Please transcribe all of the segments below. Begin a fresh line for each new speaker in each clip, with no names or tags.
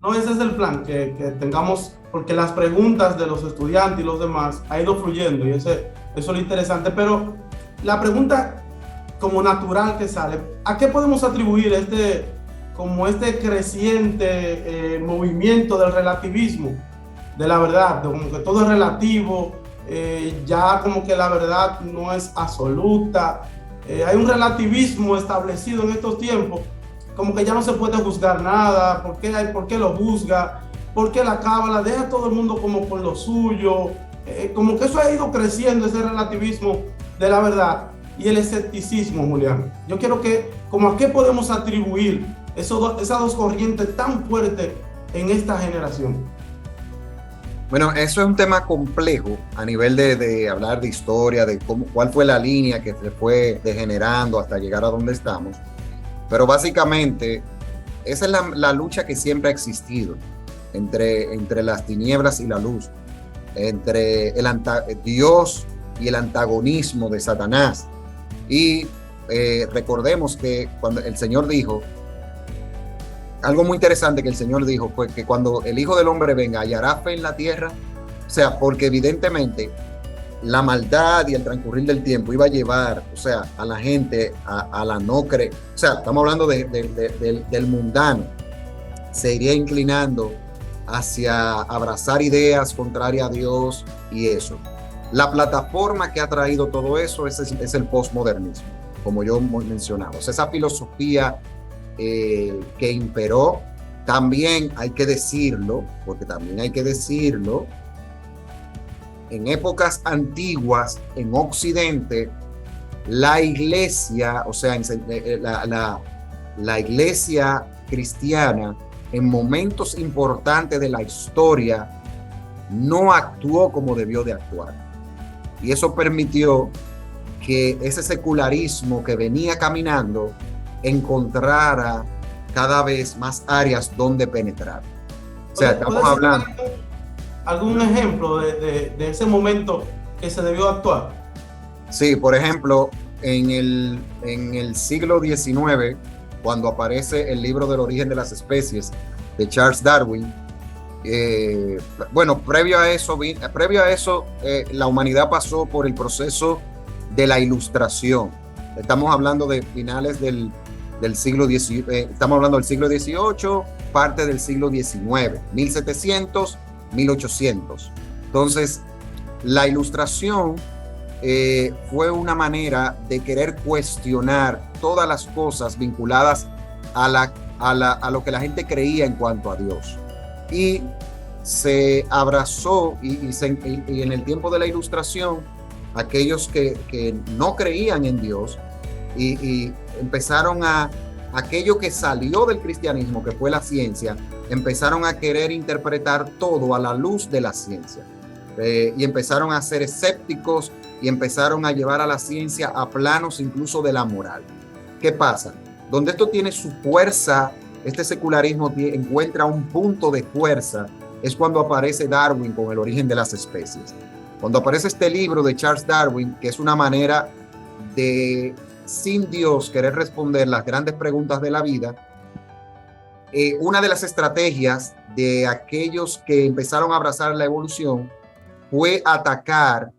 No, ese es el plan, que tengamos, porque las preguntas de los estudiantes y los demás ha ido fluyendo y eso es lo interesante, pero la pregunta como natural que sale, ¿a qué podemos atribuir este creciente movimiento del relativismo de la verdad? Como que todo es relativo, ya como que la verdad no es absoluta, hay un relativismo establecido en estos tiempos, como que ya no se puede juzgar nada. ¿Por qué lo juzga? ¿Por qué la cábala? Deja a todo el mundo como con lo suyo. Como que eso ha ido creciendo, ese relativismo de la verdad y el escepticismo, Julián. Yo quiero como a qué podemos atribuir esas dos corrientes tan fuertes en esta generación.
Bueno, eso es un tema complejo a nivel de hablar de historia, de cuál fue la línea que se fue degenerando hasta llegar a donde estamos. Pero básicamente, esa es la lucha que siempre ha existido entre las tinieblas y la luz, entre Dios y el antagonismo de Satanás. Y recordemos que cuando el Señor dijo, algo muy interesante que el Señor dijo fue que cuando el Hijo del Hombre venga, hallará fe en la tierra. O sea, porque evidentemente la maldad y el transcurrir del tiempo iba a llevar, o sea, a la gente a la no creer. O sea, estamos hablando del mundano. Se iría inclinando hacia abrazar ideas contrarias a Dios y eso. La plataforma que ha traído todo eso es el postmodernismo, como yo mencionaba. O sea, esa filosofía que imperó, también hay que decirlo, porque también hay que decirlo, en épocas antiguas, en Occidente, la iglesia, o sea, la iglesia cristiana, en momentos importantes de la historia, no actuó como debió de actuar. Y eso permitió que ese secularismo que venía caminando encontrara cada vez más áreas donde penetrar. O sea, estamos hablando...
¿Algún ejemplo de ese momento que se debió actuar?
Sí, por ejemplo, en el siglo XIX, cuando aparece el libro del origen de las especies de Charles Darwin, bueno, previo a eso, la humanidad pasó por el proceso de la ilustración. Estamos hablando de finales del siglo XIX, estamos hablando del siglo XVIII, parte del siglo XIX, 1700, 1800. Entonces, la ilustración fue una manera de querer cuestionar todas las cosas vinculadas a lo que la gente creía en cuanto a Dios. Y se abrazó, y en el tiempo de la ilustración, aquellos que no creían en Dios y empezaron aquello que salió del cristianismo, que fue la ciencia, empezaron a querer interpretar todo a la luz de la ciencia. Y empezaron a ser escépticos y empezaron a llevar a la ciencia a planos incluso de la moral. ¿Qué pasa? Donde esto tiene su fuerza, este secularismo encuentra un punto de fuerza, es cuando aparece Darwin con el origen de las especies. Cuando aparece este libro de Charles Darwin, que es una manera de, sin Dios, querer responder las grandes preguntas de la vida. Una de las estrategias de aquellos que empezaron a abrazar la evolución fue atacar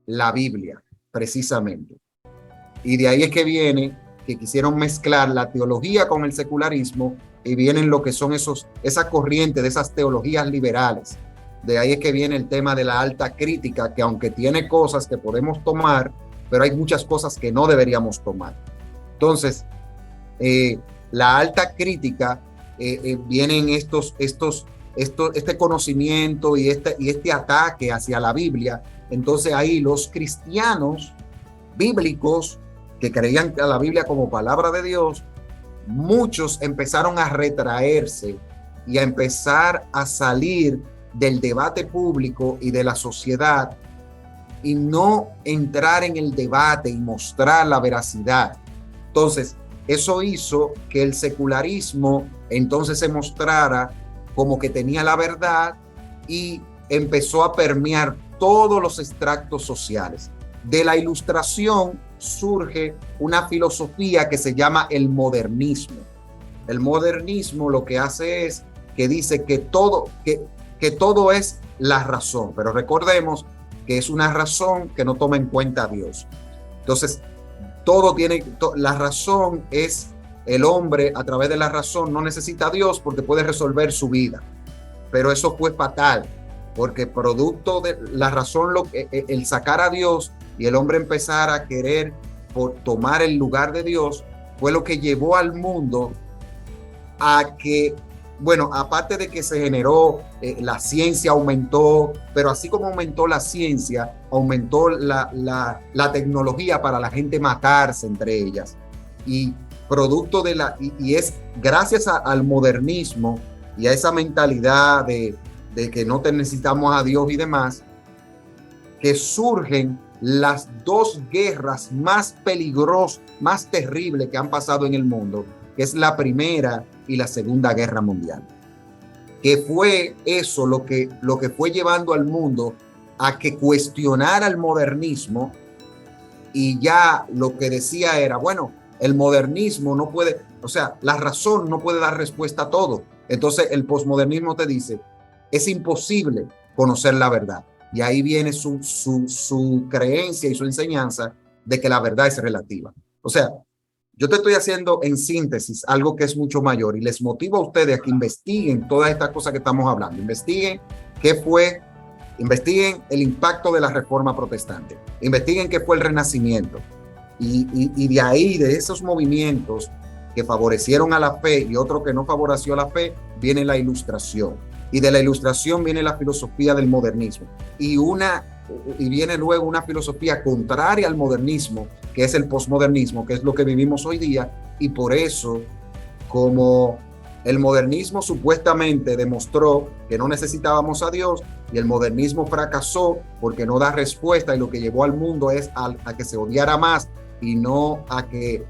la Biblia, precisamente. Y de ahí es que viene que quisieron mezclar la teología con el secularismo, y vienen lo que son esa corriente de esas teologías liberales. De ahí es que viene el tema de la alta crítica, que aunque tiene cosas que podemos tomar, pero hay muchas cosas que no deberíamos tomar. Entonces, la alta crítica, vienen este conocimiento y este ataque hacia la Biblia. Entonces ahí los cristianos bíblicos que creían a la Biblia como palabra de Dios, muchos empezaron a retraerse y a empezar a salir del debate público y de la sociedad y no entrar en el debate y mostrar la veracidad. Entonces, eso hizo que el secularismo entonces se mostrara como que tenía la verdad y empezó a permear todos los extractos sociales. De la ilustración surge una filosofía que se llama el modernismo. El modernismo lo que hace es que dice que todo es la razón, pero recordemos que es una razón que no toma en cuenta a Dios. Entonces, la razón es el hombre, a través de la razón no necesita a Dios porque puede resolver su vida. Pero eso fue fatal, porque producto de la razón, el sacar a Dios y el hombre empezar a querer tomar el lugar de Dios, fue lo que llevó al mundo a que, bueno, aparte de que se generó, la ciencia aumentó, pero así como aumentó la ciencia, aumentó la tecnología para la gente matarse entre ellas. Y producto de y es gracias al modernismo y a esa mentalidad de que no necesitamos a Dios y demás, que surgen las dos guerras más peligrosas, más terribles que han pasado en el mundo, que es la Primera y la Segunda Guerra Mundial. Que fue eso lo que fue llevando al mundo a que cuestionara el modernismo, y ya lo que decía era, bueno, el modernismo no puede, o sea, la razón no puede dar respuesta a todo. Entonces el posmodernismo te dice, es imposible conocer la verdad. Y ahí viene su creencia y su enseñanza de que la verdad es relativa. O sea, yo te estoy haciendo en síntesis algo que es mucho mayor y les motivo a ustedes a que investiguen todas estas cosas que estamos hablando. Investiguen el impacto de la Reforma Protestante. Investiguen qué fue el Renacimiento. Y de ahí, de esos movimientos que favorecieron a la fe y otro que no favoreció a la fe, viene la Ilustración. Y de la Ilustración viene la filosofía del modernismo. Y viene luego una filosofía contraria al modernismo, que es el posmodernismo, que es lo que vivimos hoy día. Y por eso, como el modernismo supuestamente demostró que no necesitábamos a Dios, y el modernismo fracasó porque no da respuesta, y lo que llevó al mundo es a que se odiara más y no a que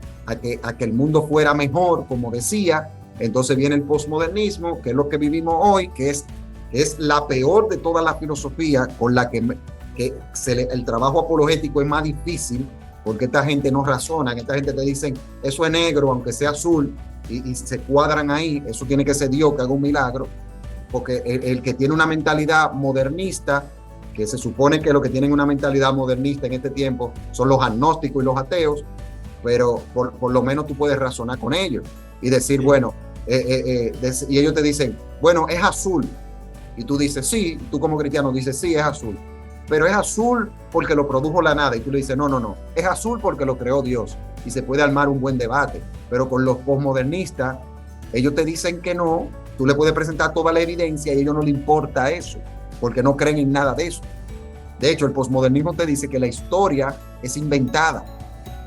el mundo fuera mejor, como decía. Entonces viene el posmodernismo, que es lo que vivimos hoy, que es la peor de toda la filosofía, con la que el trabajo apologético es más difícil, porque esta gente no razona, esta gente te dicen, eso es negro, aunque sea azul, y se cuadran ahí, eso tiene que ser Dios que haga un milagro, porque el que tiene una mentalidad modernista, que se supone que los que tienen una mentalidad modernista en este tiempo son los agnósticos y los ateos, pero por lo menos tú puedes razonar con ellos y decir, bueno, y ellos te dicen, bueno, es azul, y tú dices, sí, tú como cristiano dices, sí, es azul, pero es azul porque lo produjo la nada, y tú le dices, no, es azul porque lo creó Dios, y se puede armar un buen debate. Pero con los posmodernistas, ellos te dicen que no, tú le puedes presentar toda la evidencia y a ellos no les importa eso, porque no creen en nada de eso. De hecho, el posmodernismo te dice que la historia es inventada.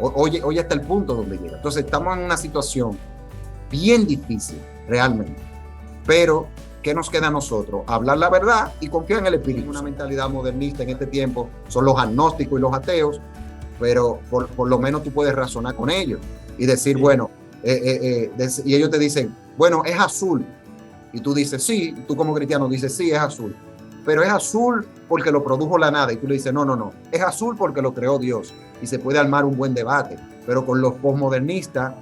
Oye hasta el punto donde llega. Entonces estamos en una situación bien difícil, realmente. Pero, ¿qué nos queda a nosotros? Hablar la verdad y confiar en el Espíritu. Una mentalidad modernista en este tiempo son los agnósticos y los ateos, pero por lo menos tú puedes razonar con ellos y decir, bueno, y ellos te dicen, bueno, es azul. Y tú dices, sí, tú como cristiano dices, sí, es azul. Pero es azul porque lo produjo la nada. Y tú le dices, no, es azul porque lo creó Dios. Y se puede armar un buen debate. Pero con los posmodernistas,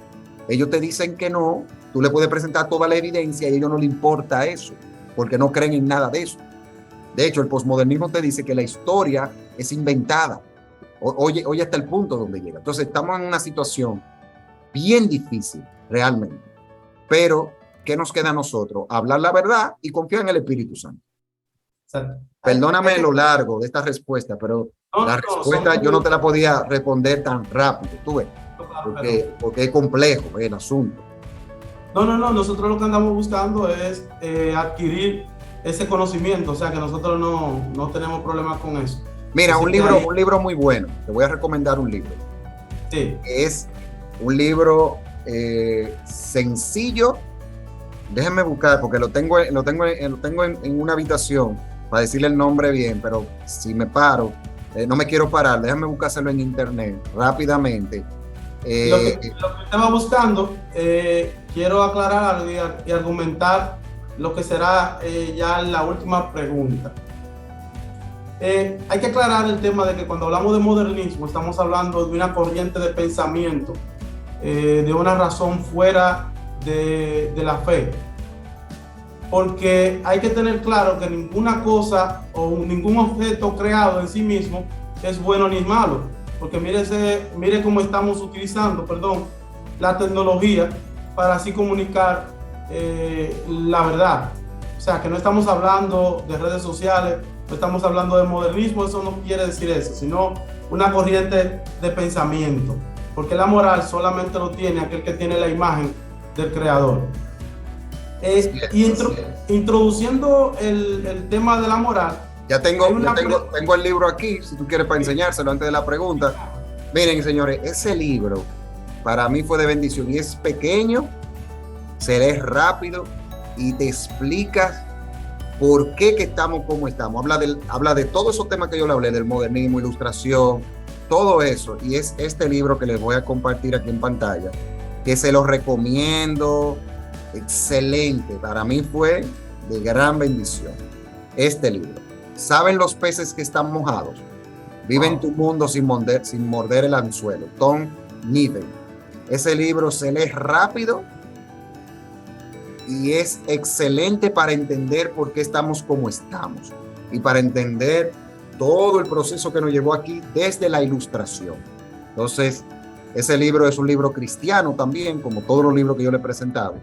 ellos te dicen que no, tú le puedes presentar toda la evidencia y a ellos no les importa eso, porque no creen en nada de eso. De hecho, el posmodernismo te dice que la historia es inventada. Oye hasta el punto donde llega. Entonces estamos en una situación bien difícil, realmente. Pero, ¿qué nos queda a nosotros? Hablar la verdad y confiar en el Espíritu Santo. Exacto. Perdóname lo largo de esta respuesta, pero la respuesta yo no te la podía responder tan rápido, tú ves, porque es complejo el asunto.
No, nosotros lo que andamos buscando es adquirir ese conocimiento, o sea que nosotros no tenemos problemas con eso.
Mira, un libro muy bueno, te voy a recomendar un libro.
Sí.
Es un libro sencillo, déjenme buscar porque lo tengo en una habitación para decirle el nombre bien, pero si me paro, no me quiero parar, déjame buscárselo en internet rápidamente.
Lo que estaba buscando, quiero aclarar algo y argumentar lo que será ya la última pregunta. Hay que aclarar el tema de que cuando hablamos de modernismo estamos hablando de una corriente de pensamiento, de una razón fuera de la fe. Porque hay que tener claro que ninguna cosa o ningún objeto creado en sí mismo es bueno ni malo. Porque mire cómo estamos utilizando, la tecnología para así comunicar la verdad. O sea, que no estamos hablando de redes sociales, no estamos hablando de modernismo, eso no quiere decir eso, sino una corriente de pensamiento. Porque la moral solamente lo tiene aquel que tiene la imagen del creador. Introduciendo el tema de la moral.
Tengo el libro aquí, si tú quieres, para enseñárselo antes de la pregunta. Miren, señores, ese libro para mí fue de bendición y es pequeño, se lee rápido y te explica por qué que estamos como estamos. Habla de todos esos temas que yo le hablé, del modernismo, ilustración, todo eso. Y es este libro que les voy a compartir aquí en pantalla, que se los recomiendo. Excelente, para mí fue de gran bendición este libro. ¿Saben los peces que están mojados? Vive en tu mundo sin morder el anzuelo. Tom Niven. Ese libro se lee rápido y es excelente para entender por qué estamos como estamos y para entender todo el proceso que nos llevó aquí desde la ilustración. Entonces, ese libro es un libro cristiano también, como todos los libros que yo le he presentado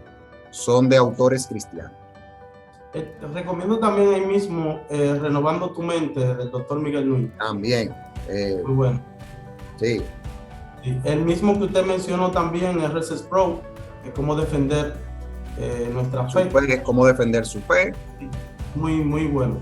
son de autores cristianos.
Recomiendo también ahí mismo Renovando tu mente, del doctor Miguel Núñez.
También.
Muy bueno.
Sí.
El mismo que usted mencionó también, RSS Pro, cómo defender nuestra fe.
Cómo defender su fe.
Muy, muy bueno.